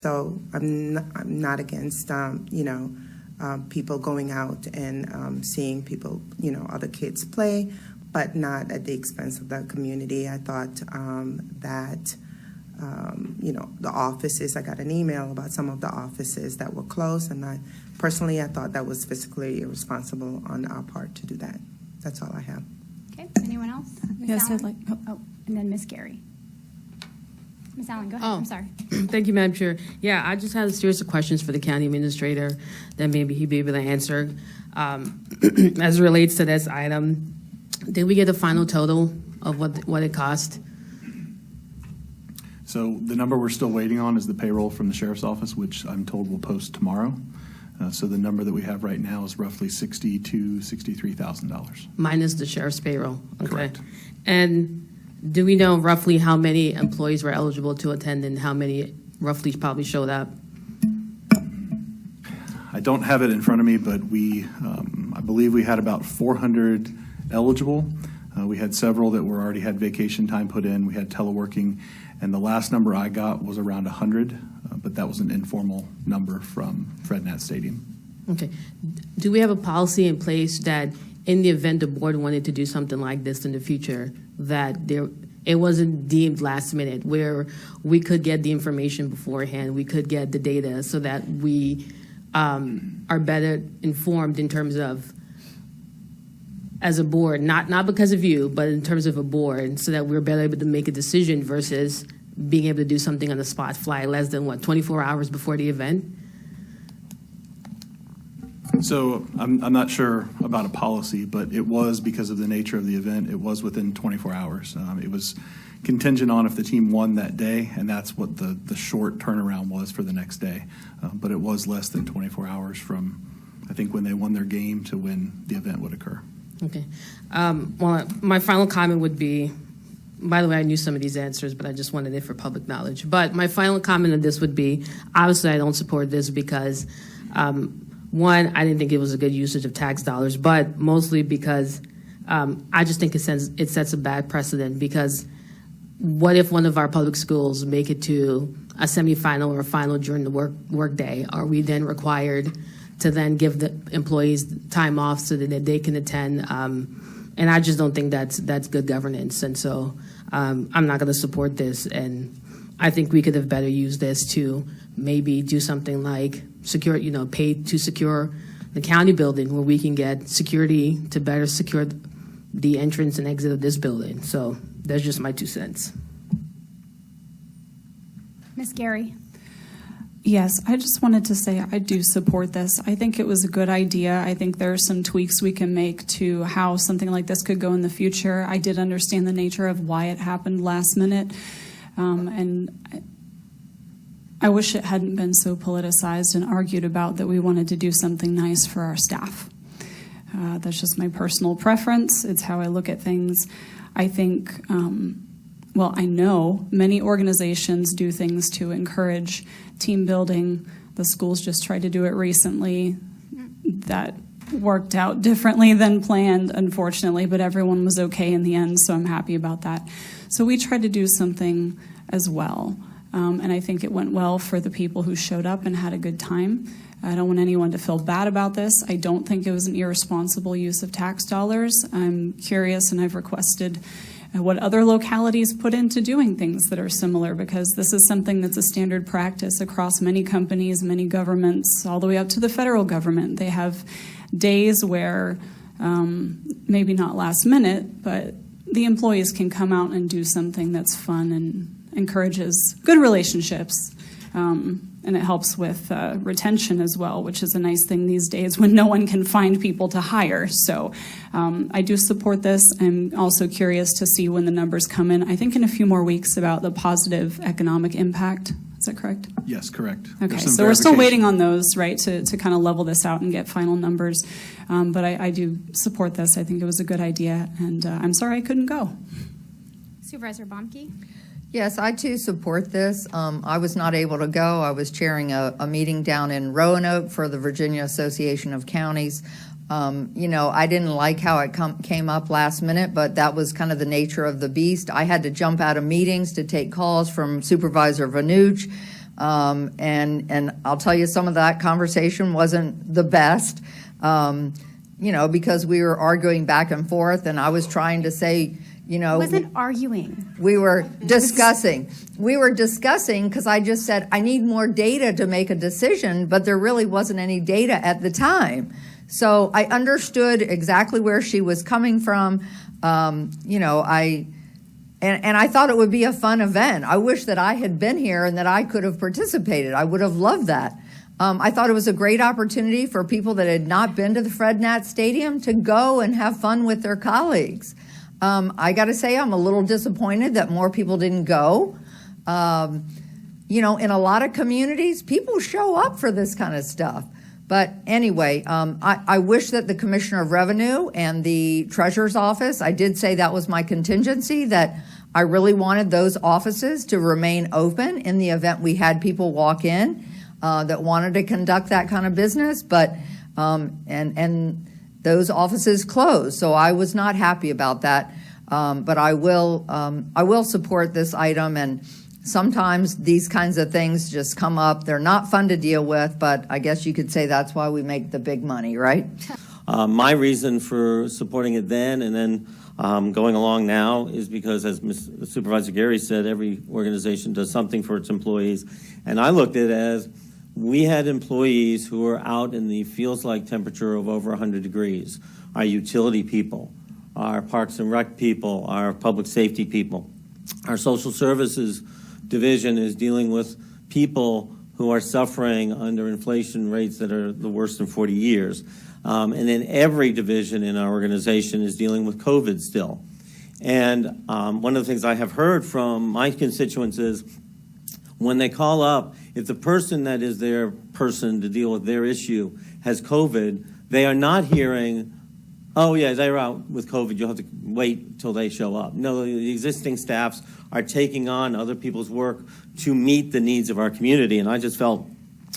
So I'm not against, people going out and seeing people, other kids play, but not at the expense of the community. I thought that, the offices, I got an email about some of the offices that were closed, and I thought that was fiscally irresponsible on our part to do that. That's all I have. Okay, anyone else? Ms. Yes, Allen? I'd like. Oh, and then Ms. Gary. Ms. Allen, go ahead. I'm sorry. Thank you, Madam Chair. Yeah, I just had a series of questions for the county administrator that maybe he'd be able to answer. As it relates to this item, did we get a final total of what it cost? So the number we're still waiting on is the payroll from the sheriff's office, which I'm told will post tomorrow. So the number that we have right now is roughly $62,000 to $63,000. Minus the sheriff's payroll. Okay. Correct. And do we know roughly how many employees were eligible to attend and how many roughly probably showed up? I don't have it in front of me, but I believe we had about 400 eligible. We had several that already had vacation time put in. We had teleworking, and the last number I got was around 100, but that was an informal number from FredNats Stadium. Okay. Do we have a policy in place that in the event the board wanted to do something like this in the future, that it wasn't deemed last minute, where we could get the information beforehand, we could get the data so that we are better informed in terms of, as a board, not because of you, but in terms of a board, so that we're better able to make a decision versus being able to do something on the spot, fly less than 24 hours before the event? So I'm not sure about a policy, but it was because of the nature of the event. It was within 24 hours. It was contingent on if the team won that day, and that's what the short turnaround was for the next day. But it was less than 24 hours from, I think, when they won their game to when the event would occur. Okay. Well, my final comment would be, by the way, I knew some of these answers, but I just wanted it for public knowledge. But my final comment on this would be, obviously I don't support this because, one, I didn't think it was a good usage of tax dollars, but mostly because I just think it sets a bad precedent, because what if one of our public schools make it to a semifinal or a final during the work day? Are we then required to then give the employees time off so that they can attend? And I just don't think that's good governance. And so I'm not going to support this. And I think we could have better used this to maybe do something like pay to secure the county building, where we can get security to better secure the entrance and exit of this building. So that's just my 2 cents. Ms. Gary. Yes, I just wanted to say I do support this. I think it was a good idea. I think there are some tweaks we can make to how something like this could go in the future. I did understand the nature of why it happened last minute, and I wish it hadn't been so politicized and argued about that we wanted to do something nice for our staff. That's just my personal preference. It's how I look at things. I think, I know many organizations do things to encourage team building. The schools just tried to do it recently. That worked out differently than planned, unfortunately, but everyone was okay in the end, so I'm happy about that. So we tried to do something as well. And I think it went well for the people who showed up and had a good time. I don't want anyone to feel bad about this. I don't think it was an irresponsible use of tax dollars. I'm curious, and I've requested what other localities put into doing things that are similar, because this is something that's a standard practice across many companies, many governments, all the way up to the federal government. They have days where, maybe not last minute, but the employees can come out and do something that's fun and encourages good relationships, and it helps with retention as well, which is a nice thing these days when no one can find people to hire. So I do support this. I'm also curious to see when the numbers come in, I think in a few more weeks, about the positive economic impact. Is that correct? Yes, correct. Okay, so we're still waiting on those, right, to kind of level this out and get final numbers. But I do support this. I think it was a good idea, and I'm sorry I couldn't go. Supervisor Baumke. Yes, I too support this. I was not able to go. I was chairing a meeting down in Roanoke for the Virginia Association of Counties. I didn't like how it came up last minute, but that was kind of the nature of the beast. I had to jump out of meetings to take calls from Supervisor Vanucci. And I'll tell you, some of that conversation wasn't the best, because we were arguing back and forth, and I was trying to say, Wasn't arguing. we were discussing. We were discussing because I just said, I need more data to make a decision, but there really wasn't any data at the time. So I understood exactly where she was coming from. And I thought it would be a fun event. I wish that I had been here and that I could have participated. I would have loved that. I thought it was a great opportunity for people that had not been to the FredNats Stadium to go and have fun with their colleagues. I got to say, I'm a little disappointed that more people didn't go. In a lot of communities, people show up for this kind of stuff. But anyway, I wish that the Commissioner of Revenue and the Treasurer's Office, I did say that was my contingency, that I really wanted those offices to remain open in the event we had people walk in that wanted to conduct that kind of business, but and those offices closed. So I was not happy about that, but I will support this item. And sometimes these kinds of things just come up. They're not fun to deal with, but I guess you could say that's why we make the big money, right? My reason for supporting it then and then going along now is because, as Supervisor Gary said, every organization does something for its employees. And I looked at it as we had employees who were out in the feels-like temperature of over 100 degrees, our utility people, our Parks and Rec people, our public safety people. Our social services division is dealing with people who are suffering under inflation rates that are the worst in 40 years. And then every division in our organization is dealing with COVID still. And one of the things I have heard from my constituents is when they call up, if the person that is their person to deal with their issue has COVID, they are not hearing, oh, yeah, they're out with COVID, you'll have to wait till they show up. No, the existing staffs are taking on other people's work to meet the needs of our community. And I just felt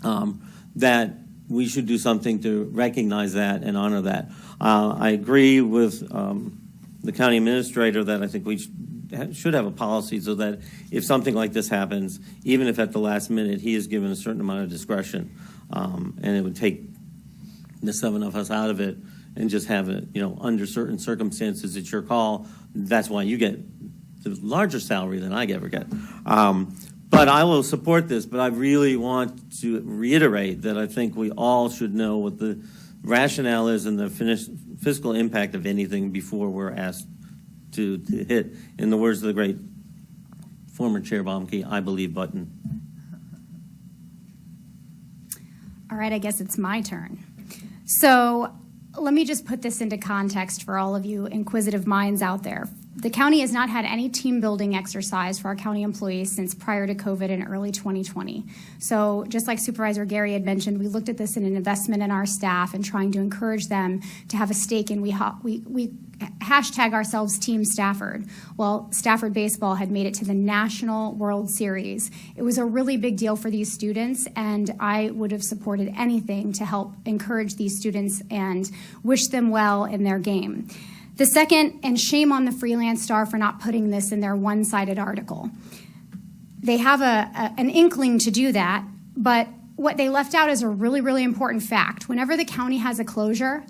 that we should do something to recognize that and honor that. I agree with the county administrator that I think we should have a policy so that if something like this happens, even if at the last minute he is given a certain amount of discretion, and it would take the 7 of us out of it and just have it, under certain circumstances, it's your call. That's why you get the larger salary than I ever get. But I will support this, but I really want to reiterate that I think we all should know what the rationale is and the fiscal impact of anything before we're asked to hit, in the words of the great former Chair Baumke, I believe button. All right, I guess it's my turn. So let me just put this into context for all of you inquisitive minds out there. The county has not had any team building exercise for our county employees since prior to COVID in early 2020. So just like Supervisor Gary had mentioned, we looked at this in an investment in our staff and trying to encourage them to have a stake in. We hashtag ourselves Team Stafford. Well, Stafford baseball had made it to the National World Series. It was a really big deal for these students, and I would have supported anything to help encourage these students and wish them well in their game. The second, and shame on the Freelance Star for not putting this in their one-sided article. They have an inkling to do that, but what they left out is a really, really important fact. Whenever the county has a closure,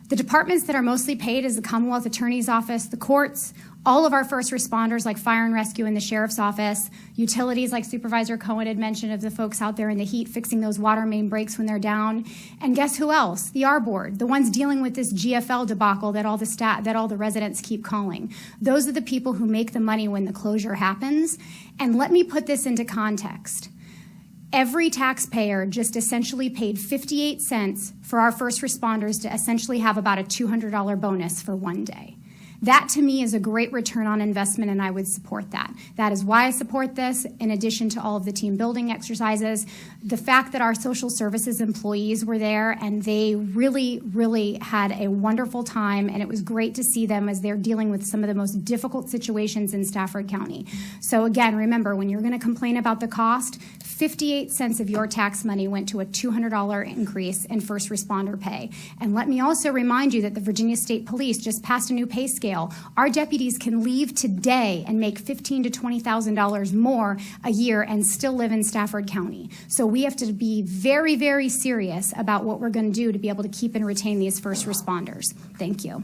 the departments that are mostly paid is the Commonwealth Attorney's Office, the courts, all of our first responders like fire and rescue in the sheriff's office, utilities like Supervisor Cohen had mentioned of the folks out there in the heat fixing those water main breaks when they're down. And guess who else? The R board, the ones dealing with this GFL debacle that all the residents keep calling. Those are the people who make the money when the closure happens. And let me put this into context. Every taxpayer just essentially paid 58 cents for our first responders to essentially have about a $200 bonus for one day. That to me is a great return on investment, and I would support that. That is why I support this, in addition to all of the team building exercises. The fact that our social services employees were there and they really, really had a wonderful time, and it was great to see them as they're dealing with some of the most difficult situations in Stafford County. So again, remember, when you're going to complain about the cost, 58 cents of your tax money went to a $200 increase in first responder pay. And let me also remind you that the Virginia State Police just passed a new pay scale. Our deputies can leave today and make $15,000 to $20,000 more a year and still live in Stafford County. So we have to be very, very serious about what we're going to do to be able to keep and retain these first responders. Thank you.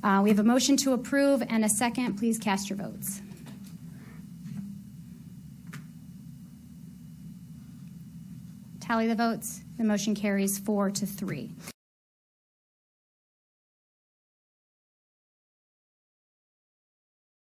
We have a motion to approve and a second. Please cast your votes. Tally the votes. The motion carries 4-3.